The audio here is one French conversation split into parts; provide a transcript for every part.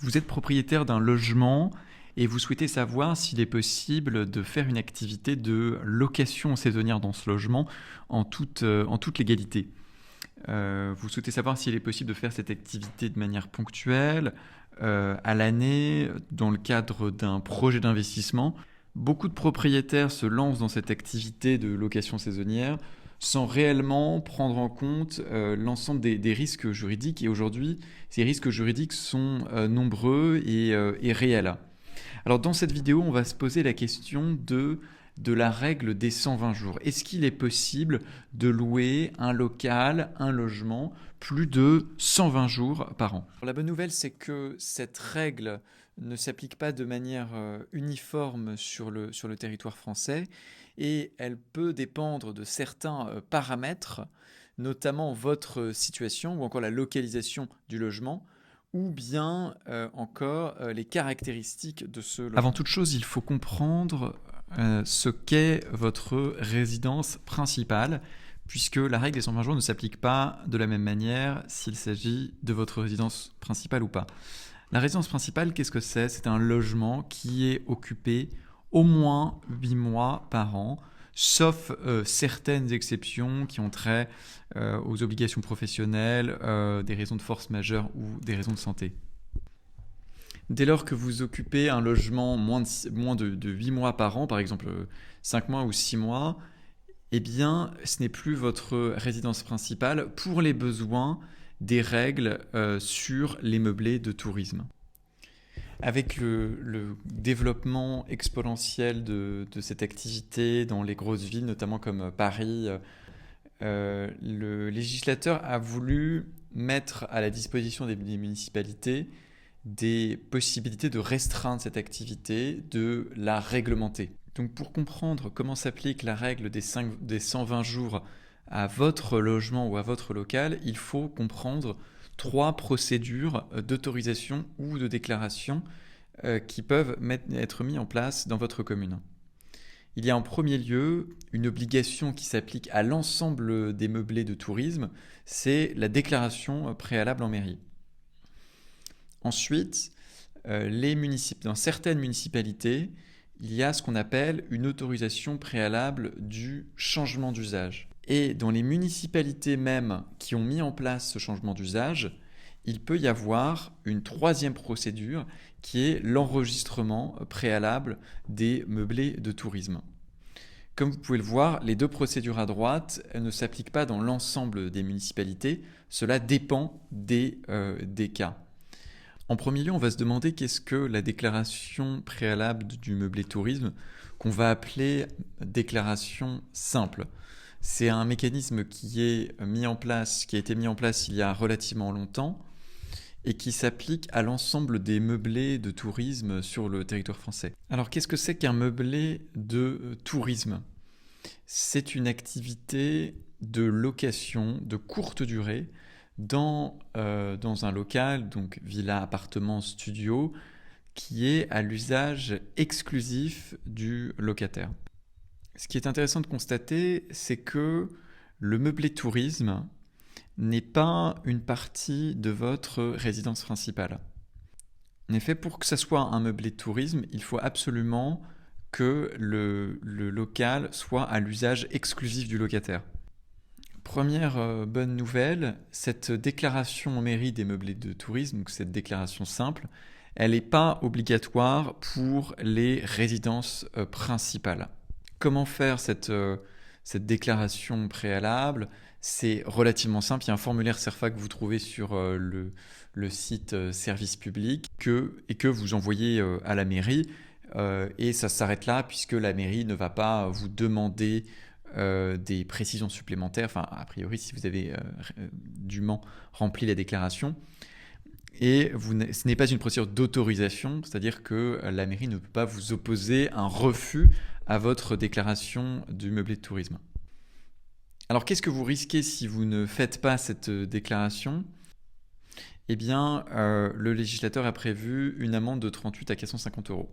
Vous êtes propriétaire d'un logement et vous souhaitez savoir s'il est possible de faire une activité de location saisonnière dans ce logement en toute légalité. Vous souhaitez savoir s'il est possible de faire cette activité de manière ponctuelle, à l'année, dans le cadre d'un projet d'investissement. Beaucoup de propriétaires se lancent dans cette activité de location saisonnière sans réellement prendre en compte l'ensemble des risques juridiques. Et aujourd'hui, ces risques juridiques sont nombreux et réels. Alors dans cette vidéo, on va se poser la question de la règle des 120 jours. Est-ce qu'il est possible de louer un local, un logement, plus de 120 jours par an? La bonne nouvelle, c'est que cette règle ne s'applique pas de manière uniforme sur le territoire français et elle peut dépendre de certains paramètres, notamment votre situation ou encore la localisation du logement, ou bien encore les caractéristiques de ce logement. Avant toute chose, il faut comprendre ce qu'est votre résidence principale, puisque la règle des 120 jours ne s'applique pas de la même manière s'il s'agit de votre résidence principale ou pas. La résidence principale, qu'est-ce que c'est? C'est un logement qui est occupé au moins 8 mois par an, sauf certaines exceptions qui ont trait aux obligations professionnelles, des raisons de force majeure ou des raisons de santé. Dès lors que vous occupez un logement moins de 8 mois par an, par exemple 5 mois ou 6 mois, eh bien, ce n'est plus votre résidence principale pour les besoins des règles sur les meublés de tourisme. Avec le développement exponentiel de cette activité dans les grosses villes, notamment comme Paris, le législateur a voulu mettre à la disposition des municipalités des possibilités de restreindre cette activité, de la réglementer. Donc pour comprendre comment s'applique la règle des 120 jours à votre logement ou à votre local, il faut comprendre 3 procédures d'autorisation ou de déclaration qui peuvent être mises en place dans votre commune. Il y a en premier lieu une obligation qui s'applique à l'ensemble des meublés de tourisme, c'est la déclaration préalable en mairie. Ensuite, dans certaines municipalités, il y a ce qu'on appelle une autorisation préalable du changement d'usage. Et dans les municipalités même qui ont mis en place ce changement d'usage, il peut y avoir une 3e procédure qui est l'enregistrement préalable des meublés de tourisme. Comme vous pouvez le voir, les 2 procédures à droite ne s'appliquent pas dans l'ensemble des municipalités. Cela dépend des cas. En premier lieu, on va se demander qu'est-ce que la déclaration préalable du meublé tourisme, qu'on va appeler déclaration simple. C'est un mécanisme qui a été mis en place il y a relativement longtemps et qui s'applique à l'ensemble des meublés de tourisme sur le territoire français. Alors, qu'est-ce que c'est qu'un meublé de tourisme? C'est une activité de location de courte durée dans un local, donc villa, appartement, studio, qui est à l'usage exclusif du locataire. Ce qui est intéressant de constater, c'est que le meublé tourisme n'est pas une partie de votre résidence principale. En effet, pour que ça soit un meublé de tourisme, il faut absolument que le local soit à l'usage exclusif du locataire. Première bonne nouvelle, cette déclaration en mairie des meublés de tourisme, donc cette déclaration simple, elle n'est pas obligatoire pour les résidences principales. Comment faire cette déclaration préalable? C'est relativement simple, il y a un formulaire CERFA que vous trouvez sur le site service public et que vous envoyez à la mairie et ça s'arrête là puisque la mairie ne va pas vous demander des précisions supplémentaires, enfin a priori si vous avez dûment rempli la déclaration. Et ce n'est pas une procédure d'autorisation, c'est-à-dire que la mairie ne peut pas vous opposer un refus à votre déclaration du meublé de tourisme. Alors qu'est-ce que vous risquez si vous ne faites pas cette déclaration? Eh bien, le législateur a prévu une amende de 38 à 450 €.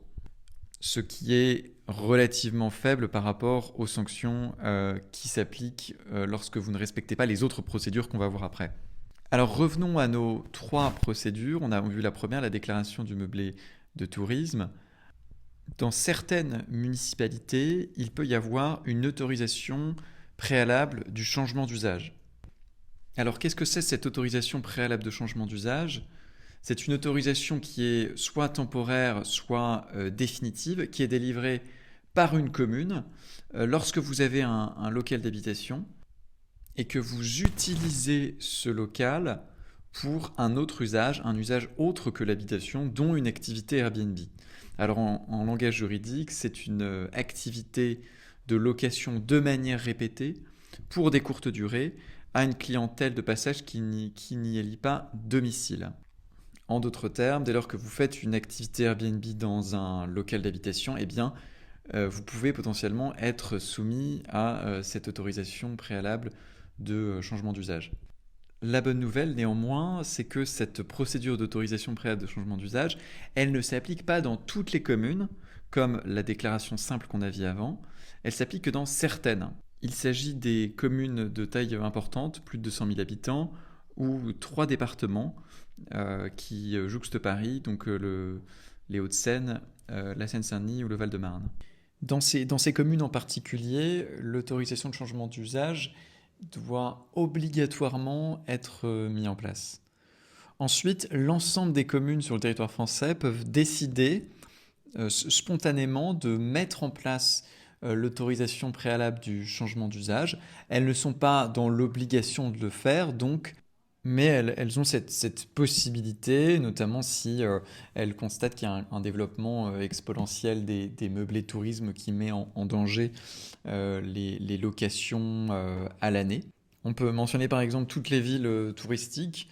Ce qui est relativement faible par rapport aux sanctions qui s'appliquent lorsque vous ne respectez pas les autres procédures qu'on va voir après. Alors revenons à nos 3 procédures. On a vu la première, la déclaration du meublé de tourisme. Dans certaines municipalités, il peut y avoir une autorisation préalable du changement d'usage. Alors qu'est-ce que c'est cette autorisation préalable de changement d'usage ? C'est une autorisation qui est soit temporaire, soit définitive, qui est délivrée par une commune lorsque vous avez un local d'habitation et que vous utilisez ce local pour un autre usage, un usage autre que l'habitation, dont une activité Airbnb. Alors en langage juridique, c'est une activité de location de manière répétée pour des courtes durées à une clientèle de passage qui n'y élit pas domicile. En d'autres termes, dès lors que vous faites une activité Airbnb dans un local d'habitation, eh bien, vous pouvez potentiellement être soumis à cette autorisation préalable de changement d'usage. La bonne nouvelle, néanmoins, c'est que cette procédure d'autorisation préalable de changement d'usage, elle ne s'applique pas dans toutes les communes, comme la déclaration simple qu'on a vue avant, elle s'applique que dans certaines. Il s'agit des communes de taille importante, plus de 200 000 habitants, ou 3 départements qui jouxtent Paris, donc les Hauts-de-Seine, la Seine-Saint-Denis ou le Val-de-Marne. Dans ces communes en particulier, l'autorisation de changement d'usage doit obligatoirement être mis en place. Ensuite, l'ensemble des communes sur le territoire français peuvent décider spontanément de mettre en place l'autorisation préalable du changement d'usage. Elles ne sont pas dans l'obligation de le faire, donc, mais elles ont cette possibilité, notamment si elles constatent qu'il y a un développement exponentiel des meublés de tourisme qui met en danger les locations à l'année. On peut mentionner par exemple toutes les villes touristiques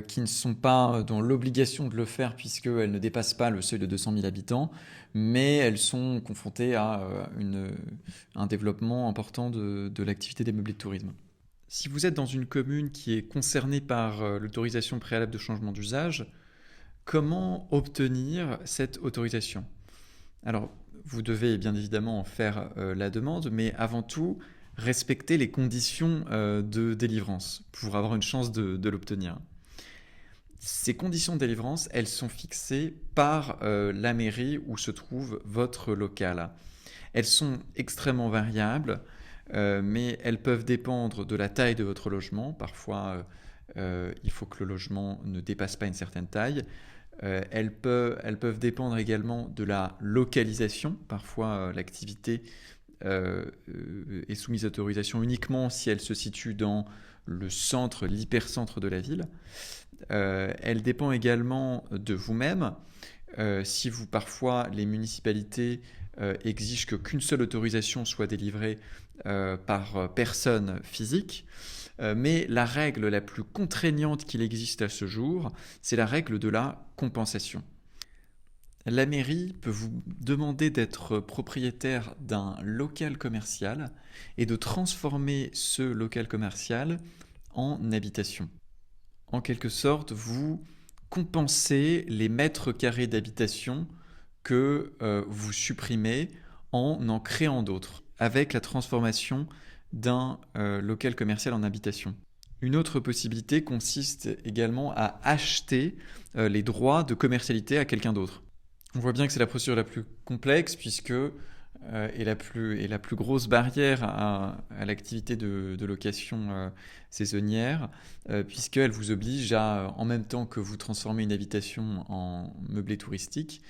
qui ne sont pas dans l'obligation de le faire puisqu'elles ne dépassent pas le seuil de 200 000 habitants, mais elles sont confrontées à un développement important de l'activité des meublés de tourisme. Si vous êtes dans une commune qui est concernée par l'autorisation préalable de changement d'usage, comment obtenir cette autorisation ? Alors, vous devez bien évidemment en faire la demande, mais avant tout, respecter les conditions de délivrance pour avoir une chance de l'obtenir. Ces conditions de délivrance, elles sont fixées par la mairie où se trouve votre local. Elles sont extrêmement variables, mais elles peuvent dépendre de la taille de votre logement. Parfois, il faut que le logement ne dépasse pas une certaine taille. Elles peuvent dépendre également de la localisation. Parfois, l'activité est soumise à autorisation uniquement si elle se situe dans le centre, l'hypercentre de la ville. Elle dépend également de vous-même. Si parfois les municipalités exigent qu'une seule autorisation soit délivrée par personne physique, mais la règle la plus contraignante qu'il existe à ce jour, c'est la règle de la compensation. La mairie peut vous demander d'être propriétaire d'un local commercial et de transformer ce local commercial en habitation. En quelque sorte, vous compensez les mètres carrés d'habitation que vous supprimez en créant d'autres, avec la transformation d'un local commercial en habitation. Une autre possibilité consiste également à acheter les droits de commercialité à quelqu'un d'autre. On voit bien que c'est la procédure la plus complexe puisque est la plus grosse barrière à l'activité de location saisonnière, puisqu'elle vous oblige à, en même temps que vous transformez une habitation en meublé touristique,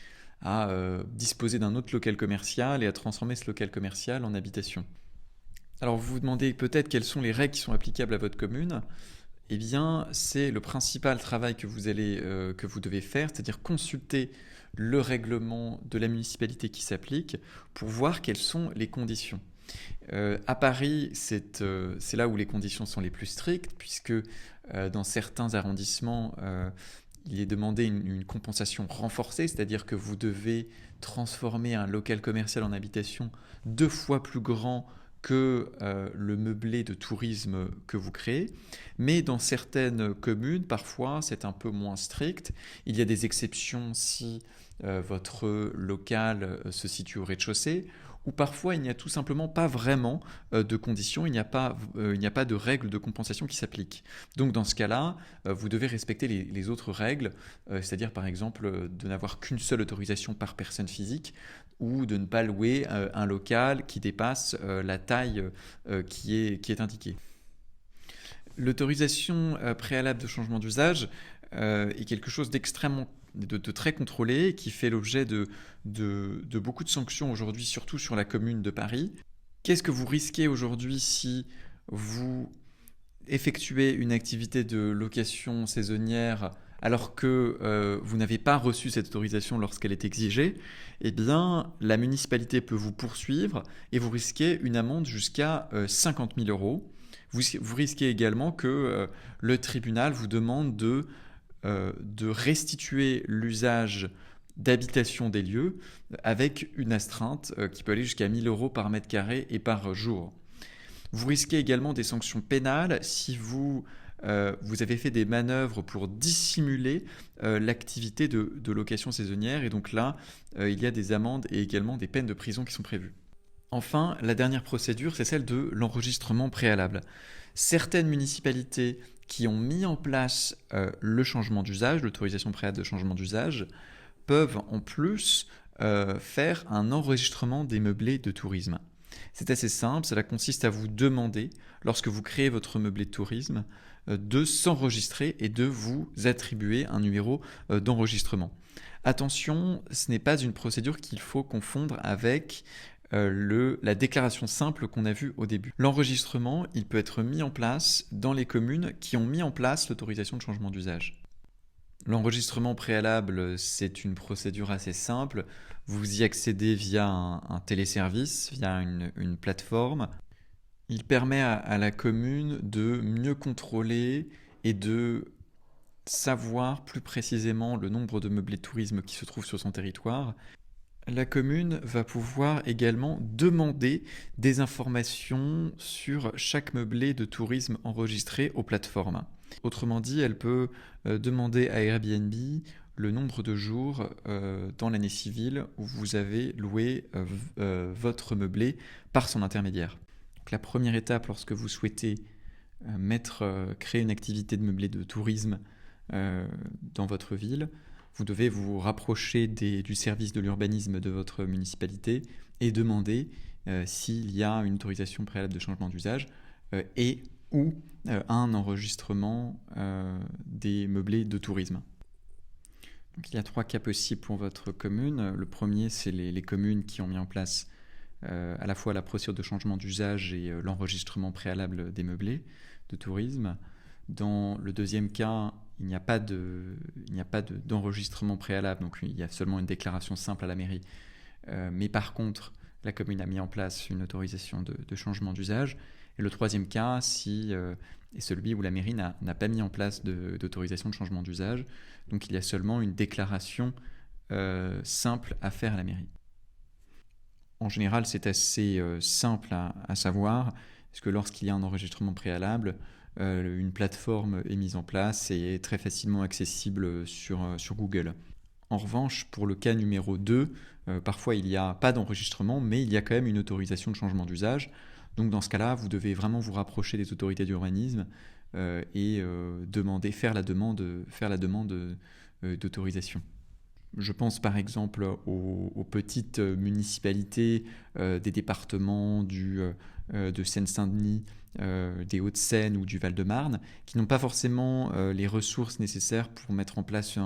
à disposer d'un autre local commercial et à transformer ce local commercial en habitation. Alors vous vous demandez peut-être quelles sont les règles qui sont applicables à votre commune. Eh bien, c'est le principal travail que vous devez faire, c'est-à-dire consulter le règlement de la municipalité qui s'applique pour voir quelles sont les conditions. À Paris, c'est là où les conditions sont les plus strictes, puisque dans certains arrondissements, il est demandé une compensation renforcée, c'est-à-dire que vous devez transformer un local commercial en habitation 2 fois plus grand que le meublé de tourisme que vous créez. Mais dans certaines communes, parfois, c'est un peu moins strict. Il y a des exceptions si votre local se situe au rez-de-chaussée ou parfois il n'y a tout simplement pas vraiment de conditions, il n'y a pas de règles de compensation qui s'appliquent. Donc dans ce cas-là, vous devez respecter les autres règles, c'est-à-dire par exemple de n'avoir qu'une seule autorisation par personne physique, ou de ne pas louer un local qui dépasse la taille qui est indiquée. L'autorisation préalable de changement d'usage est quelque chose de très contrôlé, qui fait l'objet de beaucoup de sanctions aujourd'hui, surtout sur la commune de Paris. Qu'est-ce que vous risquez aujourd'hui si vous effectuez une activité de location saisonnière alors que vous n'avez pas reçu cette autorisation lorsqu'elle est exigée? Eh bien, la municipalité peut vous poursuivre et vous risquez une amende jusqu'à 50 000 euros. Vous risquez également que le tribunal vous demande de restituer l'usage d'habitation des lieux avec une astreinte qui peut aller jusqu'à 1 000 euros par mètre carré et par jour. Vous risquez également des sanctions pénales si vous avez fait des manœuvres pour dissimuler l'activité de location saisonnière, et donc là, il y a des amendes et également des peines de prison qui sont prévues. Enfin, la dernière procédure, c'est celle de l'enregistrement préalable. Certaines municipalités qui ont mis en place le changement d'usage, l'autorisation préalable de changement d'usage, peuvent en plus faire un enregistrement des meublés de tourisme. C'est assez simple, cela consiste à vous demander, lorsque vous créez votre meublé de tourisme, de s'enregistrer et de vous attribuer un numéro d'enregistrement. Attention, ce n'est pas une procédure qu'il faut confondre avec la déclaration simple qu'on a vue au début. L'enregistrement, il peut être mis en place dans les communes qui ont mis en place l'autorisation de changement d'usage. L'enregistrement préalable, c'est une procédure assez simple. Vous y accédez via un téléservice, via une plateforme. Il permet à la commune de mieux contrôler et de savoir plus précisément le nombre de meublés de tourisme qui se trouvent sur son territoire. La commune va pouvoir également demander des informations sur chaque meublé de tourisme enregistré aux plateformes. Autrement dit, elle peut demander à Airbnb le nombre de jours dans l'année civile où vous avez loué votre meublé par son intermédiaire. Donc, la première étape, lorsque vous souhaitez créer une activité de meublé de tourisme dans votre ville, vous devez vous rapprocher du service de l'urbanisme de votre municipalité et demander s'il y a une autorisation préalable de changement d'usage et ou un enregistrement des meublés de tourisme. Donc, il y a 3 cas possibles pour votre commune. Le premier, c'est les communes qui ont mis en place à la fois la procédure de changement d'usage et l'enregistrement préalable des meublés de tourisme. Dans le deuxième cas, il n'y a pas d'enregistrement préalable, donc il y a seulement une déclaration simple à la mairie. Mais par contre, la commune a mis en place une autorisation de changement d'usage. Et le troisième cas, est celui où la mairie n'a pas mis en place d'autorisation de changement d'usage. Donc il y a seulement une déclaration simple à faire à la mairie. En général, c'est assez simple à savoir, parce que lorsqu'il y a un enregistrement préalable, une plateforme est mise en place et est très facilement accessible sur Google. En revanche, pour le cas numéro 2, parfois il n'y a pas d'enregistrement, mais il y a quand même une autorisation de changement d'usage. Donc dans ce cas-là, vous devez vraiment vous rapprocher des autorités d'urbanisme et faire la demande d'autorisation. Je pense par exemple aux petites municipalités des départements de Seine-Saint-Denis, des Hauts-de-Seine ou du Val-de-Marne, qui n'ont pas forcément les ressources nécessaires pour mettre en place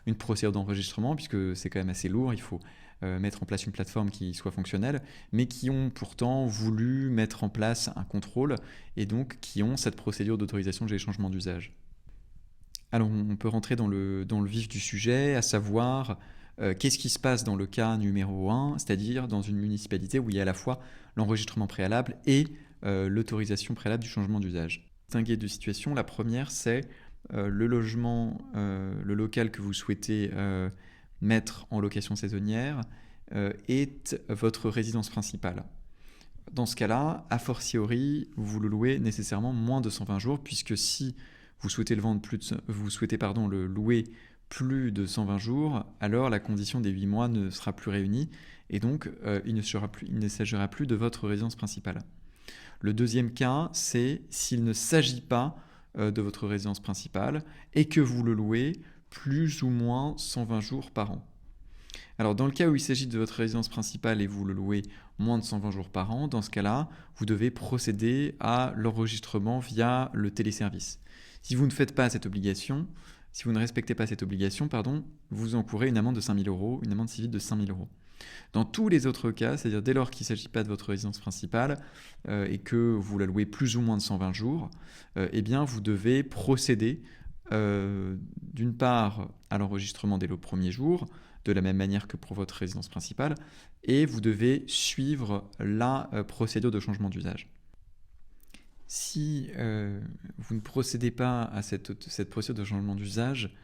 une procédure d'enregistrement, puisque c'est quand même assez lourd, il faut mettre en place une plateforme qui soit fonctionnelle, mais qui ont pourtant voulu mettre en place un contrôle, et donc qui ont cette procédure d'autorisation de changement d'usage. Alors on peut rentrer dans le vif du sujet, à savoir qu'est-ce qui se passe dans le cas numéro 1, c'est-à-dire dans une municipalité où il y a à la fois l'enregistrement préalable et l'autorisation préalable du changement d'usage. Distinguer deux situations. La première, c'est le local que vous souhaitez mettre en location saisonnière est votre résidence principale. Dans ce cas-là, a fortiori, vous le louez nécessairement moins de 120 jours, puisque si vous souhaitez le louer plus de 120 jours, alors la condition des 8 mois ne sera plus réunie et donc il ne s'agira plus de votre résidence principale. Le deuxième cas, c'est s'il ne s'agit pas de votre résidence principale et que vous le louez plus ou moins 120 jours par an. Alors dans le cas où il s'agit de votre résidence principale et vous le louez moins de 120 jours par an, dans ce cas-là, vous devez procéder à l'enregistrement via le téléservice. Si vous ne faites pas cette obligation, si vous ne respectez pas cette obligation, vous encourez une amende de 5 000 €, une amende civile de 5 000 €. Dans tous les autres cas, c'est-à-dire dès lors qu'il ne s'agit pas de votre résidence principale et que vous la louez plus ou moins de 120 jours, eh bien vous devez procéder d'une part à l'enregistrement dès le premier jour, de la même manière que pour votre résidence principale, et vous devez suivre la procédure de changement d'usage. Si vous ne procédez pas à cette procédure de changement d'usage,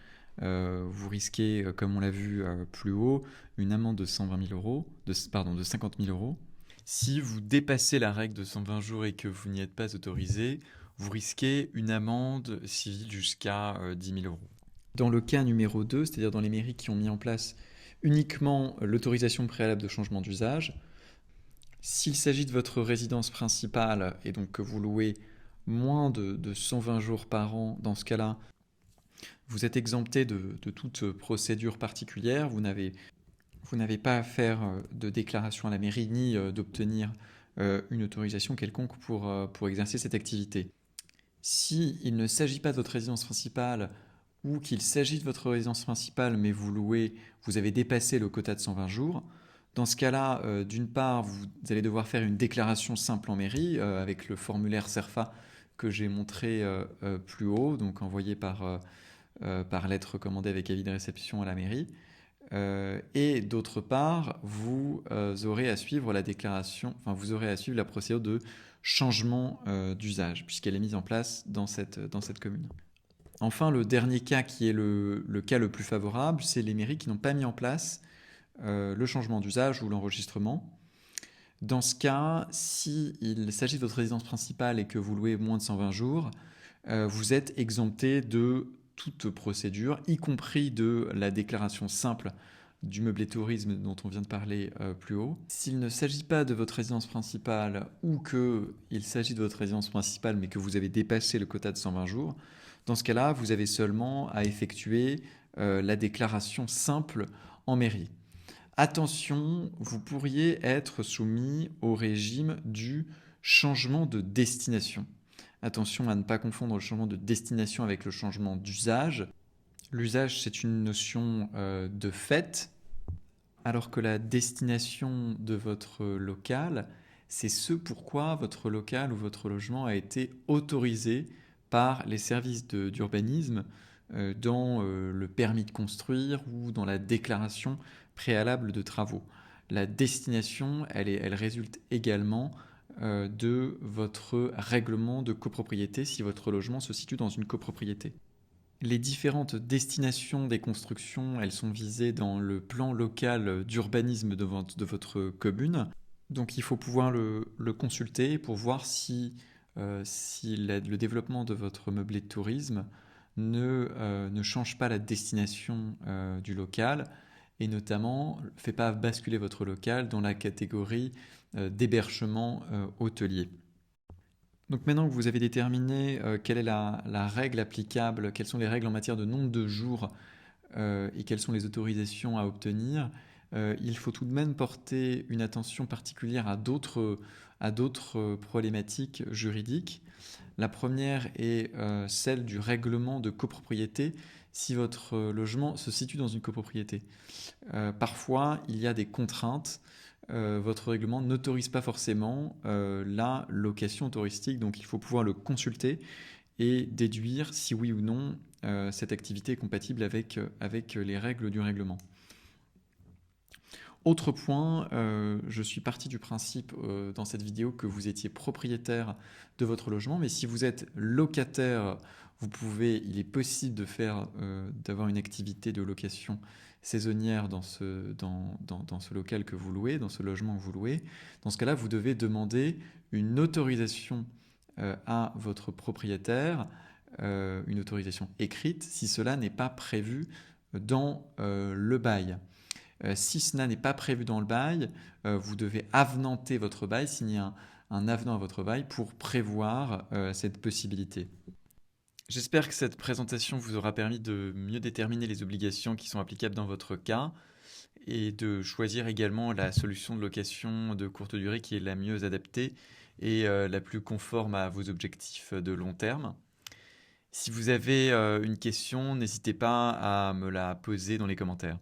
vous risquez, comme on l'a vu plus haut, une amende de 120 000 €, de 50 000 €. Si vous dépassez la règle de 120 jours et que vous n'y êtes pas autorisé, vous risquez une amende civile jusqu'à 10 000 €. Dans le cas numéro 2, c'est-à-dire dans les mairies qui ont mis en place uniquement l'autorisation préalable de changement d'usage, s'il s'agit de votre résidence principale et donc que vous louez moins de 120 jours par an, dans ce cas-là, vous êtes exempté de toute procédure particulière, vous n'avez pas à faire de déclaration à la mairie ni d'obtenir une autorisation quelconque pour exercer cette activité. S'il ne s'agit pas de votre résidence principale ou qu'il s'agit de votre résidence principale mais vous avez dépassé le quota de 120 jours, dans ce cas-là, d'une part, vous allez devoir faire une déclaration simple en mairie avec le formulaire CERFA que j'ai montré plus haut, donc envoyé par lettre recommandée avec avis de réception à la mairie. Et d'autre part, vous aurez à suivre vous aurez à suivre la procédure de changement d'usage, puisqu'elle est mise en place dans cette commune. Enfin, le dernier cas qui est le cas le plus favorable, c'est les mairies qui n'ont pas mis en place le changement d'usage ou l'enregistrement. Dans ce cas, s'il s'agit de votre résidence principale et que vous louez moins de 120 jours, vous êtes exempté de toute procédure, y compris de la déclaration simple du meublé tourisme dont on vient de parler plus haut. S'il ne s'agit pas de votre résidence principale ou qu'il s'agit de votre résidence principale mais que vous avez dépassé le quota de 120 jours, dans ce cas-là, vous avez seulement à effectuer la déclaration simple en mairie. Attention, vous pourriez être soumis au régime du changement de destination. Attention à ne pas confondre le changement de destination avec le changement d'usage. L'usage, c'est une notion de fait, alors que la destination de votre local, c'est ce pourquoi votre local ou votre logement a été autorisé par les services d'urbanisme dans le permis de construire ou dans la déclaration préalable de travaux. La destination, elle résulte également de votre règlement de copropriété si votre logement se situe dans une copropriété. Les différentes destinations des constructions, elles sont visées dans le plan local d'urbanisme de votre commune. Donc il faut pouvoir le consulter pour voir si le développement de votre meublé de tourisme ne change pas la destination du local et notamment ne fait pas basculer votre local dans la catégorie d'hébergement hôtelier. Donc maintenant que vous avez déterminé quelle est la règle applicable, quelles sont les règles en matière de nombre de jours et quelles sont les autorisations à obtenir, il faut tout de même porter une attention particulière à d'autres problématiques juridiques. La première est celle du règlement de copropriété si votre logement se situe dans une copropriété. Parfois, il y a des contraintes. Votre règlement n'autorise pas forcément la location touristique, donc il faut pouvoir le consulter et déduire si oui ou non cette activité est compatible avec les règles du règlement. Autre point, je suis parti du principe dans cette vidéo que vous étiez propriétaire de votre logement, mais si vous êtes locataire, il est possible d'avoir une activité de location saisonnière dans ce local que vous louez, dans ce logement que vous louez. Dans ce cas-là, vous devez demander une autorisation à votre propriétaire, une autorisation écrite, si cela n'est pas prévu dans le bail. Si cela n'est pas prévu dans le bail, vous devez avenanter votre bail, signer un avenant à votre bail pour prévoir cette possibilité. J'espère que cette présentation vous aura permis de mieux déterminer les obligations qui sont applicables dans votre cas et de choisir également la solution de location de courte durée qui est la mieux adaptée et la plus conforme à vos objectifs de long terme. Si vous avez une question, n'hésitez pas à me la poser dans les commentaires.